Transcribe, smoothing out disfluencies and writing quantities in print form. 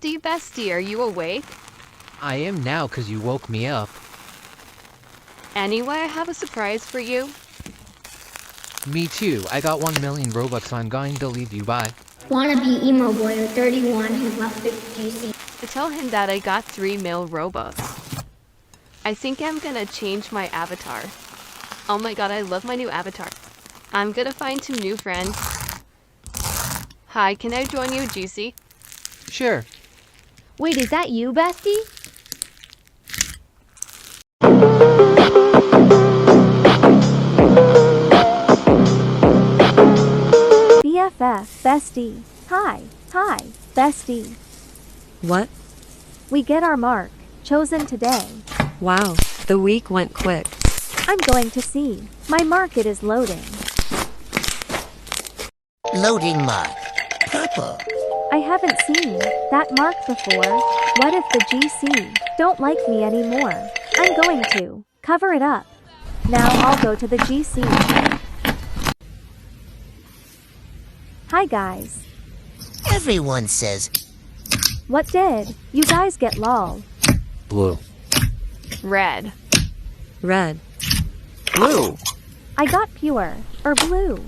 Bestie, are you awake? I am now cause you woke me up. Anyway, I have a surprise for you. Me too, I got 1 million Robux, so I'm going to leave you by. Wannabe emo boy 31 who left the GC. Tell him that I got 3 mil Robux. I think I'm gonna change my avatar. Oh my god, I love my new avatar. I'm gonna find some new friends. Hi, can I join you, GC? Sure. Wait, is that you, Bestie? BFF, Bestie. Hi, Bestie. What? We get our mark, chosen today. Wow, the week went quick. I'm going to see. My market is loading. Loading mark. Purple. I haven't seen that mark before. What if the GC don't like me anymore? I'm going to cover it up. Now I'll go to the GC. Hi guys. Everyone says What did you guys get lol? Blue. Red. Red. blue. I got pure or blue.